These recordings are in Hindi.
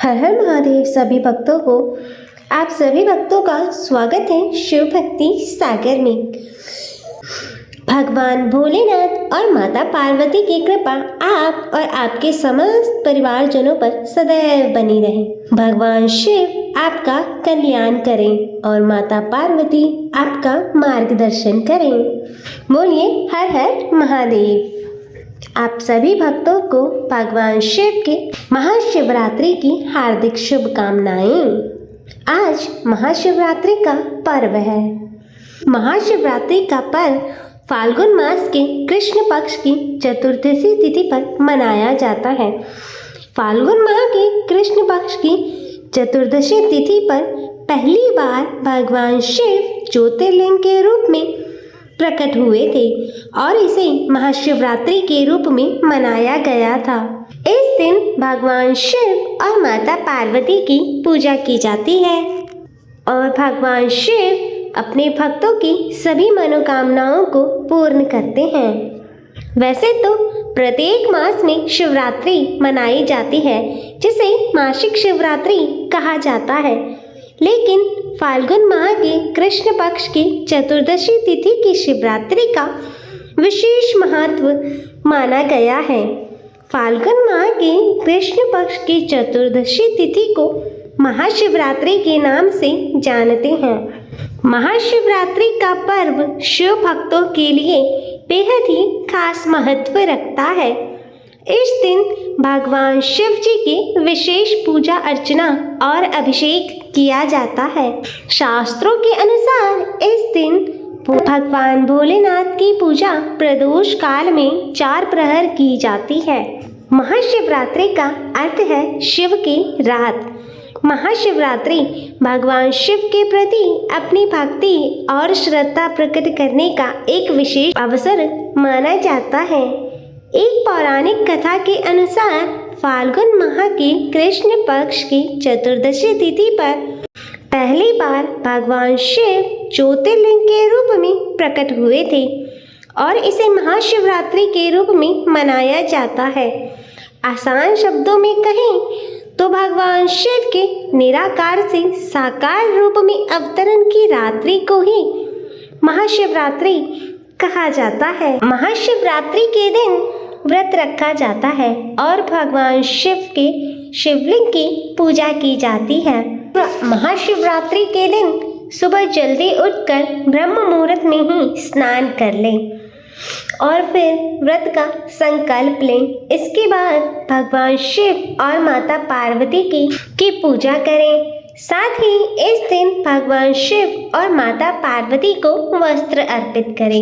हर हर महादेव सभी भक्तों को। आप सभी भक्तों का स्वागत है शिव भक्ति सागर में। भगवान भोलेनाथ और माता पार्वती की कृपा आप और आपके समस्त परिवारजनों पर सदैव बनी रहे। भगवान शिव आपका कल्याण करें और माता पार्वती आपका मार्गदर्शन करें। बोलिए हर हर महादेव। आप सभी भक्तों को भगवान शिव के महाशिवरात्रि की हार्दिक शुभकामनाएं। आज महाशिवरात्रि का पर्व है। महाशिवरात्रि का पर्व फाल्गुन मास के कृष्ण पक्ष की चतुर्दशी तिथि पर मनाया जाता है। फाल्गुन माह के कृष्ण पक्ष की चतुर्दशी तिथि पर पहली बार भगवान शिव ज्योतिर्लिंग के रूप में प्रकट हुए थे और इसे महाशिवरात्रि के रूप में मनाया गया था। इस दिन भगवान शिव और माता पार्वती की पूजा की जाती है और भगवान शिव अपने भक्तों की सभी मनोकामनाओं को पूर्ण करते हैं। वैसे तो प्रत्येक मास में शिवरात्रि मनाई जाती है जिसे मासिक शिवरात्रि कहा जाता है, लेकिन फाल्गुन माह के कृष्ण पक्ष की चतुर्दशी तिथि की शिवरात्रि का विशेष महत्व माना गया है। फाल्गुन माह के कृष्ण पक्ष की चतुर्दशी तिथि को महाशिवरात्रि के नाम से जानते हैं। महाशिवरात्रि का पर्व शिव भक्तों के लिए बेहद ही खास महत्व रखता है। इस दिन भगवान शिव जी की विशेष पूजा अर्चना और अभिषेक किया जाता है। शास्त्रों के अनुसार इस दिन भगवान भोलेनाथ की पूजा प्रदोष काल में 4 प्रहर की जाती है। महाशिवरात्रि का अर्थ है शिव की रात। महाशिवरात्रि भगवान शिव के प्रति अपनी भक्ति और श्रद्धा प्रकट करने का एक विशेष अवसर माना जाता है। एक पौराणिक कथा के अनुसार फाल्गुन माह के कृष्ण पक्ष की चतुर्दशी तिथि पर पहली बार भगवान शिव ज्योतिर्लिंग के रूप में प्रकट हुए थे और इसे महाशिवरात्रि के रूप में मनाया जाता है। आसान शब्दों में कहें तो भगवान शिव के निराकार से साकार रूप में अवतरण की रात्रि को ही महाशिवरात्रि कहा जाता है। महाशिवरात्रि के दिन व्रत रखा जाता है और भगवान शिव के शिवलिंग की पूजा की जाती है। महाशिवरात्रि के दिन सुबह जल्दी उठकर ब्रह्म मुहूर्त में ही स्नान कर लें और फिर व्रत का संकल्प लें। इसके बाद भगवान शिव और माता पार्वती की पूजा करें। साथ ही इस दिन भगवान शिव और माता पार्वती को वस्त्र अर्पित करें।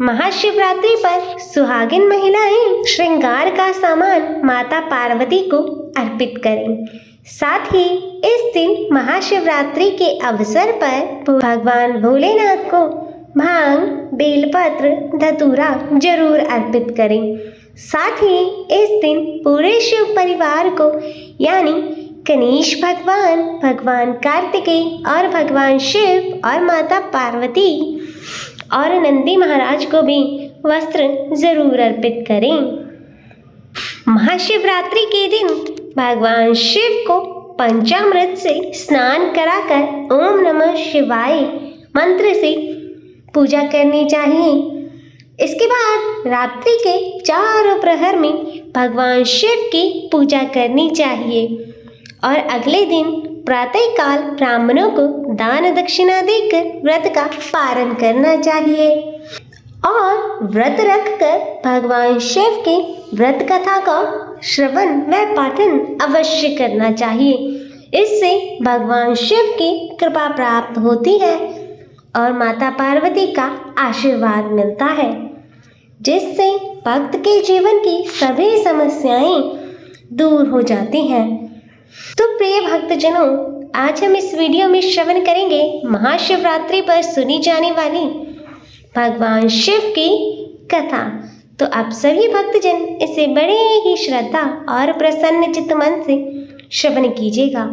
महाशिवरात्रि पर सुहागिन महिलाएं श्रृंगार का सामान माता पार्वती को अर्पित करें। साथ ही इस दिन महाशिवरात्रि के अवसर पर भगवान भोलेनाथ को भांग, बेलपत्र, धतूरा जरूर अर्पित करें। साथ ही इस दिन पूरे शिव परिवार को यानी गणेश भगवान, भगवान कार्तिकेय और भगवान शिव और माता पार्वती और नंदी महाराज को भी वस्त्र जरूर अर्पित करें। महाशिवरात्रि के दिन भगवान शिव को पंचामृत से स्नान कराकर ओम नमः शिवाय मंत्र से पूजा करनी चाहिए। इसके बाद रात्रि के 4 प्रहर में भगवान शिव की पूजा करनी चाहिए और अगले दिन प्रातःकाल ब्राह्मणों को दान दक्षिणा देकर व्रत का पारण करना चाहिए और व्रत रखकर भगवान शिव के व्रत कथा का श्रवण व पाठन अवश्य करना चाहिए। इससे भगवान शिव की कृपा प्राप्त होती है और माता पार्वती का आशीर्वाद मिलता है, जिससे भक्त के जीवन की सभी समस्याएं दूर हो जाती हैं। तो प्रिय भक्तजनों, आज हम इस वीडियो में श्रवण करेंगे महाशिवरात्रि पर सुनी जाने वाली भगवान शिव की कथा। तो आप सभी भक्तजन इसे बड़े ही श्रद्धा और प्रसन्न चित्त मन से श्रवण कीजिएगा।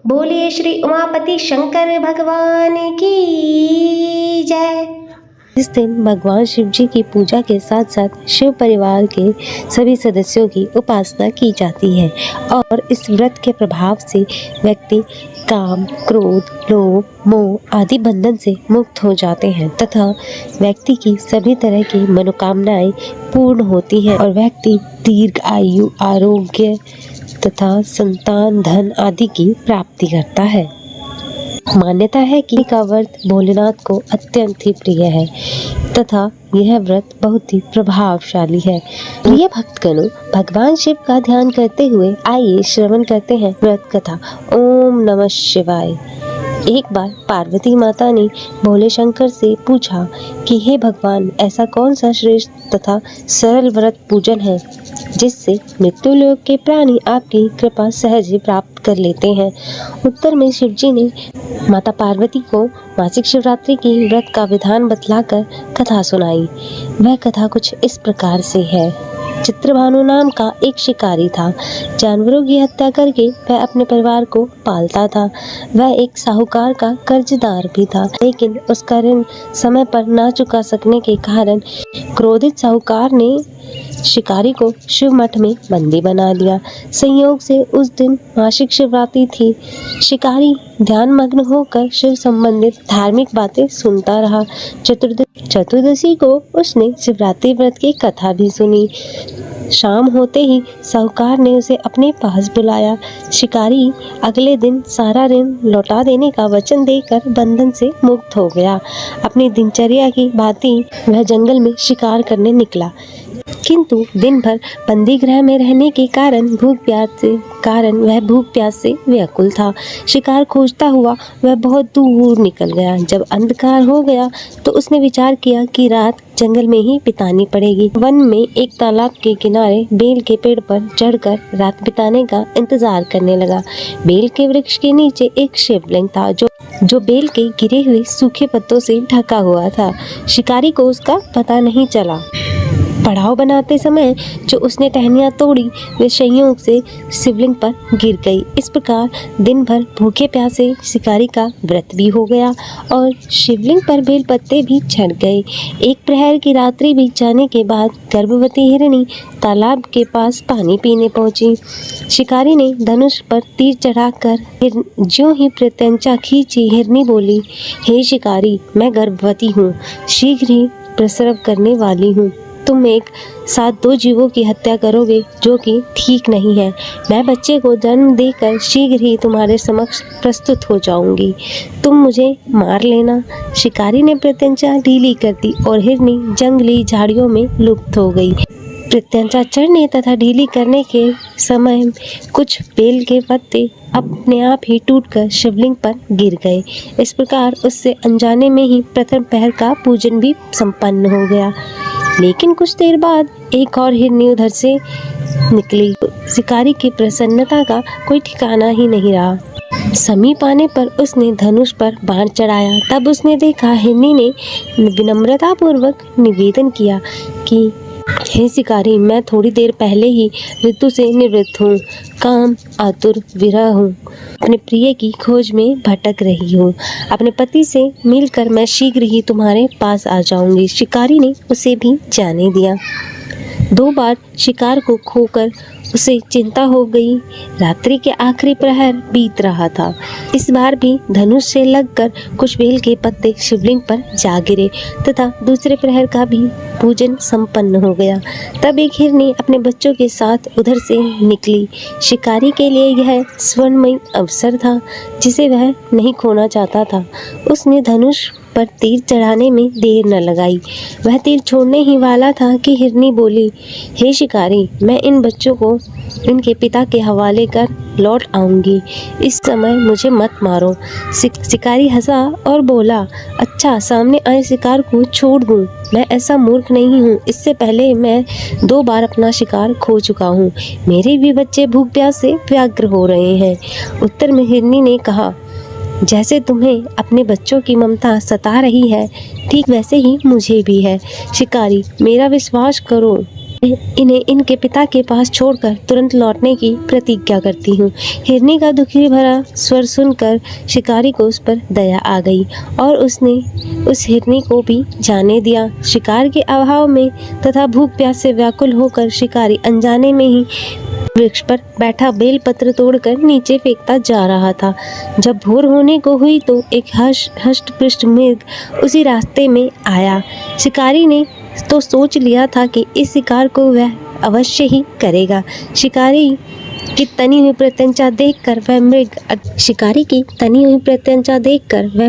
बोलिए श्री उमापति शंकर भगवान की जय। इस दिन भगवान शिव जी की पूजा के साथ साथ शिव परिवार के सभी सदस्यों की उपासना की जाती है और इस व्रत के प्रभाव से व्यक्ति काम, क्रोध, लोभ, मोह आदि बंधन से मुक्त हो जाते हैं तथा व्यक्ति की सभी तरह की मनोकामनाएं पूर्ण होती हैं और व्यक्ति दीर्घ आयु, आरोग्य तथा संतान, धन आदि की प्राप्ति करता है। मान्यता है कि का व्रत भोलेनाथ को अत्यंत ही प्रिय है तथा यह व्रत बहुत ही प्रभावशाली है। प्रिय भक्तगणों, भगवान शिव का ध्यान करते हुए आइए श्रवण करते हैं व्रत कथा। ओम नमः शिवाय। एक बार पार्वती माता ने भोले शंकर से पूछा कि हे भगवान, ऐसा कौन सा श्रेष्ठ तथा सरल व्रत पूजन है जिससे मृत्युलोक के प्राणी आपकी कृपा सहज ही प्राप्त कर लेते हैं। उत्तर में शिव जी ने माता पार्वती को मासिक शिवरात्रि की व्रत का विधान बतलाकर कथा सुनाई। वह कथा कुछ इस प्रकार से है। चित्रभानु नाम का एक शिकारी था। जानवरों की हत्या करके वह अपने परिवार को पालता था। वह एक साहूकार का कर्जदार भी था, लेकिन उसका ऋण समय पर ना चुका सकने के कारण क्रोधित साहूकार ने शिकारी को शिव मठ में बंदी बना लिया। संयोग से उस दिन मासिक शिवरात्रि थी। शिकारी ध्यान मग्न होकर शिव संबंधित धार्मिक बातें सुनता रहा। चतुर्दशी को उसने शिवरात्रि व्रत की कथा भी सुनी। शाम होते ही साहूकार ने उसे अपने पास बुलाया। शिकारी अगले दिन सारा ऋण लौटा देने का वचन देकर बंधन से मुक्त हो गया। अपनी दिनचर्या की भांति वह जंगल में शिकार करने निकला, किंतु दिन भर बंदी गृह में रहने के कारण वह भूख प्यास से व्याकुल था। शिकार खोजता हुआ वह बहुत दूर निकल गया। जब अंधकार हो गया तो उसने विचार किया कि रात जंगल में ही बितानी पड़ेगी। वन में एक तालाब के किनारे बेल के पेड़ पर चढ़कर रात बिताने का इंतजार करने लगा। बेल के वृक्ष के नीचे एक शिवलिंग था जो बेल के गिरे हुए सूखे पत्तों से ढका हुआ था। शिकारी को उसका पता नहीं चला। पड़ाव बनाते समय जो उसने टहनियाँ तोड़ी वे संयोग से शिवलिंग पर गिर गई। इस प्रकार दिन भर भूखे प्यासे शिकारी का व्रत भी हो गया और शिवलिंग पर बेल पत्ते भी झड़ गए। एक प्रहर की रात्रि बीत जाने के बाद गर्भवती हिरनी तालाब के पास पानी पीने पहुंची। शिकारी ने धनुष पर तीर चढ़ाकर ज्यों ही प्रत्यंचा खींची, हिरनी बोली, हे शिकारी, मैं गर्भवती हूँ, शीघ्र ही प्रसव करने वाली हूँ। तुम एक साथ दो जीवों की हत्या करोगे जो कि ठीक नहीं है। मैं बच्चे को जन्म देकर शीघ्र ही तुम्हारे समक्ष प्रस्तुत हो जाऊंगी। तुम मुझे मार लेना। शिकारी ने प्रत्यंचा ढीली कर दी और हिरनी जंगली झाड़ियों में लुप्त हो गई। प्रत्यंचा चढ़ने तथा ढीली करने के समय कुछ बेल के पत्ते अपने आप ही टूटकर शिवलिंग पर गिर गए। इस प्रकार उससे अनजाने में ही प्रथम पहर का पूजन भी संपन्न हो गया। लेकिन कुछ देर बाद एक और हिरनी उधर से निकली। शिकारी की प्रसन्नता का कोई ठिकाना ही नहीं रहा। समीप आने पर उसने धनुष पर बाण चढ़ाया। तब उसने देखा हिरनी ने विनम्रता पूर्वक निवेदन किया कि हे शिकारी, मैं थोड़ी देर पहले ही ऋतु से निवृत्त हूँ, काम आतुर विरह हूँ, अपने प्रिय की खोज में भटक रही हूँ। अपने पति से मिलकर मैं शीघ्र ही तुम्हारे पास आ जाऊंगी। शिकारी ने उसे भी जाने दिया। 2 बार शिकार को खोकर उसे चिंता हो गई। रात्रि के आखिरी प्रहर बीत रहा था। इस बार भी धनुष से लगकर कुछ बेल के पत्ते शिवलिंग पर जा गिरे तथा दूसरे प्रहर का भी पूजन संपन्न हो गया। तब एक हिरनी अपने बच्चों के साथ उधर से निकली। शिकारी के लिए यह स्वर्णमयी अवसर था जिसे वह नहीं खोना चाहता था। उसने धनुष पर तीर चढ़ाने में देर न लगाई। वह तीर छोड़ने ही वाला था कि हिरनी बोली, हे शिकारी, मैं इन बच्चों को इनके पिता के हवाले कर लौट आऊंगी। इस समय मुझे मत मारो। शिकारी हंसा और बोला, अच्छा, सामने आए शिकार को छोड़ दूं? मैं ऐसा मूर्ख नहीं हूँ। इससे पहले मैं 2 बार अपना शिकार खो चुका हूँ। मेरे भी बच्चे भूख प्यास से व्यग्र हो रहे हैं। उत्तर में हिरनी ने कहा, जैसे तुम्हें अपने बच्चों की ममता सता रही है, ठीक वैसे ही मुझे भी है। शिकारी, मेरा विश्वास करो, इन्हें इनके पिता के पास छोड़कर तुरंत लौटने की प्रतिज्ञा करती हूँ। हिरनी का दुखी भरा स्वर सुनकर शिकारी को उस पर दया आ गई और उसने उस हिरनी को भी जाने दिया। शिकार के अभाव में तथा भूख प्यास से व्याकुल होकर शिकारी अनजाने में ही वृक्ष पर बैठा बेलपत्र तोड़कर नीचे फेंकता जा रहा था। जब भोर होने को हुई तो एक हष्ट-पुष्ट मृग उसी रास्ते में आया। शिकारी ने तो सोच लिया था कि इस शिकार को वह अवश्य ही करेगा। शिकारी की तनी हुई प्रत्यंचा देखकर वह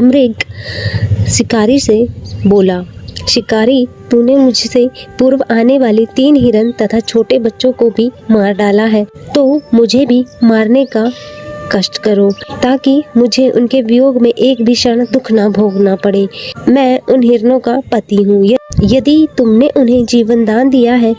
मृग शिकारी से बोला, शिकारी, तूने मुझसे पूर्व आने वाले 3 हिरन तथा छोटे बच्चों को भी मार डाला है, तो मुझे भी मारने का कष्ट करो ताकि मुझे उनके वियोग में एक भी क्षण दुख न भोगना पड़े। मैं उन हिरनों का पति हूँ। यदि तुमने उन्हें जीवन दान दिया है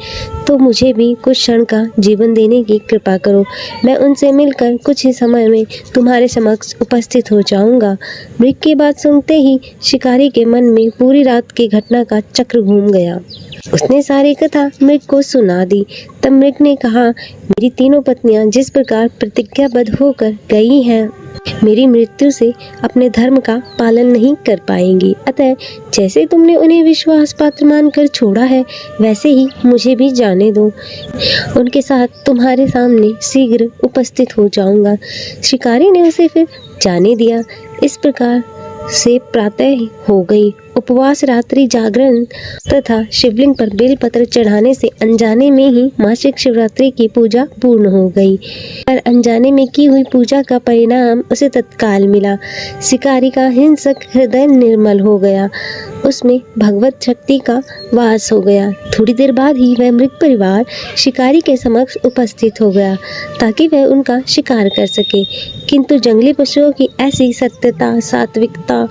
तो मुझे भी कुछ क्षण का जीवन देने की कृपा करो। मैं उनसे मिलकर कुछ ही समय में तुम्हारे समक्ष उपस्थित हो जाऊंगा। मृग की बात सुनते ही शिकारी के मन में पूरी रात की घटना का चक्र घूम गया। उसने सारी कथा मृग को सुना दी। तब मृग ने कहा, मेरी तीनों पत्नियां जिस प्रकार प्रतिज्ञाबद्ध होकर गई हैं, मेरी मृत्यु से अपने धर्म का पालन नहीं कर पाएंगी। अतः जैसे तुमने उन्हें विश्वास पात्र मानकर छोड़ा है, वैसे ही मुझे भी जाने दो। उनके साथ तुम्हारे सामने शीघ्र उपस्थित हो जाऊंगा। शिकारी ने उसे फिर जाने दिया। इस प्रकार से प्रातः हो गई। उपवास, रात्रि जागरण तथा शिवलिंग पर बेलपत्र चढ़ाने से अनजाने में ही मासिक शिवरात्रि की पूजा पूर्ण हो गई। पर अनजाने में की हुई पूजा का परिणाम उसे तत्काल मिला। शिकारी का हिंसक हृदय निर्मल हो गया, उसमें भगवत शक्ति का वास हो गया। थोड़ी देर बाद ही वह मृग परिवार शिकारी के समक्ष उपस्थित हो गया ताकि वह उनका शिकार कर सके। किंतु जंगली पशुओं की ऐसी सत्यता, सात्विकता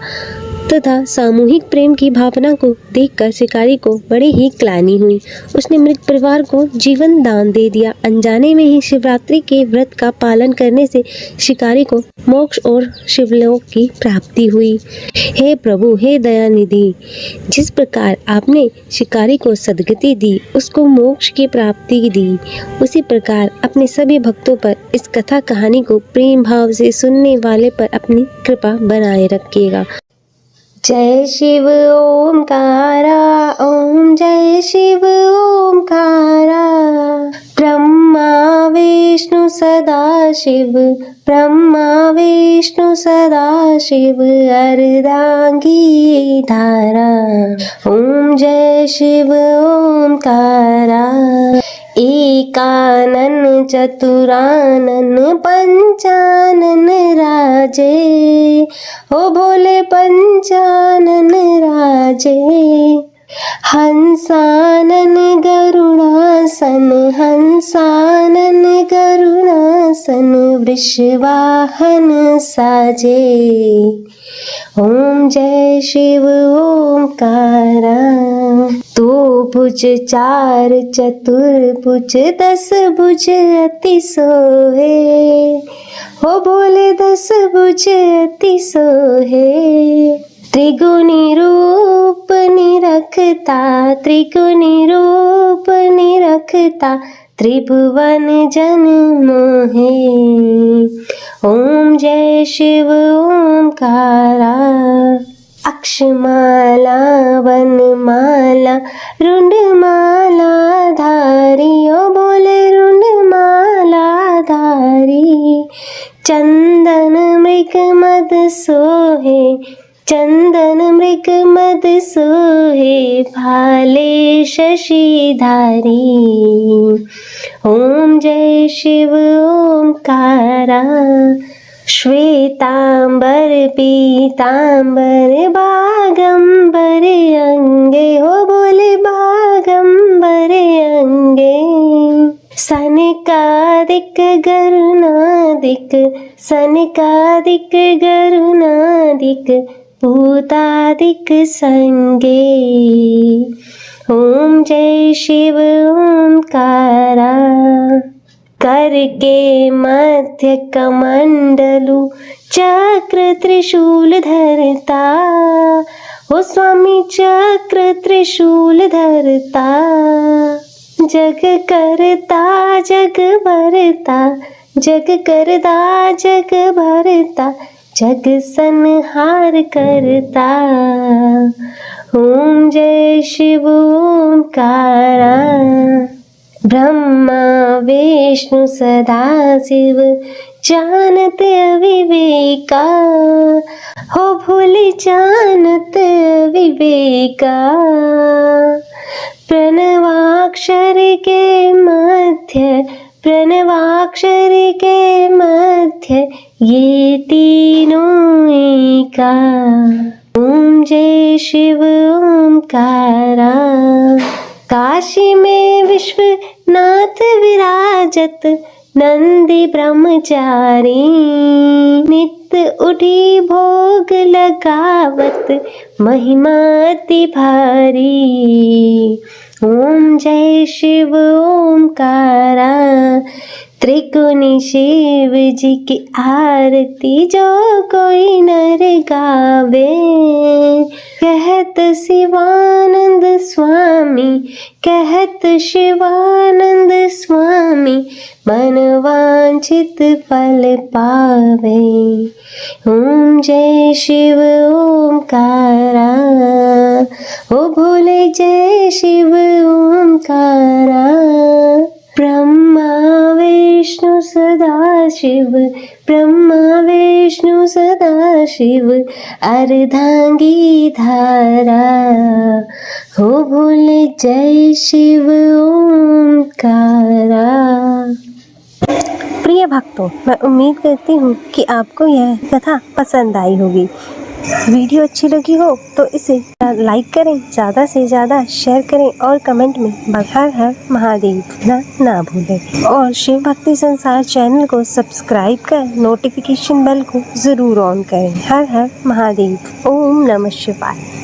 तथा सामूहिक प्रेम की भावना को देखकर शिकारी को बड़ी ही ग्लानि हुई। उसने मृग परिवार को जीवन दान दे दिया। अनजाने में ही शिवरात्रि के व्रत का पालन करने से शिकारी को मोक्ष और शिवलोक की प्राप्ति हुई। हे प्रभु, हे दयानिधि, जिस प्रकार आपने शिकारी को सद्गति दी, उसको मोक्ष की प्राप्ति दी, उसी प्रकार अपने सभी भक्तों पर इस कथा कहानी को प्रेम भाव से सुनने वाले पर अपनी कृपा बनाए रखिएगा। जय शिव ओमकारा, ओम जय शिव ओमकारा। ब्रह्मा विष्णु सदा शिव, ब्रह्मा विष्णु सदा शिव, अर्धांगी धारा। ओम जय शिव ओमकारा। एकानन चतुरानन पंचानन राजे, हो भोले पंचानन राजे। हंसानन गरुड़ासन, हंसानन गरुड़ासन, वृषवाहन साजे। ओम जय शिव ओमकारा। 2 भुज 4 चतुर्भुज, 10 भुज अति सोहे, हो भोले 10 भुज अति सोहे। त्रिगुणी रूप निरखता, त्रिगुणी रूप निरखता, त्रिभुवन जन मोहे। ओम जय शिव ओमकारा। अक्षमाला वनमाला रुंडमाला धारी, ओ बोले रुंडमाला धारी। चंदन मृग मद सोहे, चंदन मृग मद सोहे, भाले शशिधारी। ओम जय शिव ओमकारा। श्वेतांबर पीतांबर बागंबर अंगे, हो बोले बागंबर अंगे। सनकादिक गरुनादिक, सनकादिक गरुनादिक, भूतादिक संगे। ओम जय शिव ओमकारा। कर के मध्य कमंडलु चक्र त्रिशूल धरता, हो स्वामी चक्र त्रिशूल धरता। जग करता जग भरता, जग करता जग भरता, जग संहार करता। ओम जय शिव ओंकारा। ब्रह्मा विष्णु सदा शिव जानत विवेका, हो भूल जानत विवेका। प्रणवाक्षर के मध्य, प्रणवाक्षर के मध्य, ये तीनों एका। ओम जय शिव ओंकारा। काशी में विश्वनाथ विराजत, नंदी ब्रह्मचारी, नित्य उठी भोग लगावत, महिमा अति भारी। ओम जय शिव ओंकारा। त्रिकोणी शिव जी की आरती जो कोई नर गावे, कहत शिवानंद स्वामी, कहत शिवानंद स्वामी, मन वांछित फल पावे। ओम जय शिव ओंकारा। ओ भोले जय शिव ओंकारा। ब्रह्मा विष्णु सदा शिव, ब्रह्मा विष्णु सदा शिव, अर्धांगी धारा। हो भोले जय शिव ओंकारा। प्रिय भक्तों, मैं उम्मीद करती हूँ कि आपको यह कथा पसंद आई होगी। वीडियो अच्छी लगी हो तो इसे लाइक करें, ज़्यादा से ज़्यादा शेयर करें और कमेंट में हर हर महादेव ना भूलें। और शिव भक्ति संसार चैनल को सब्सक्राइब कर नोटिफिकेशन बेल को ज़रूर ऑन करें। हर हर महादेव। ओम नमः शिवाय।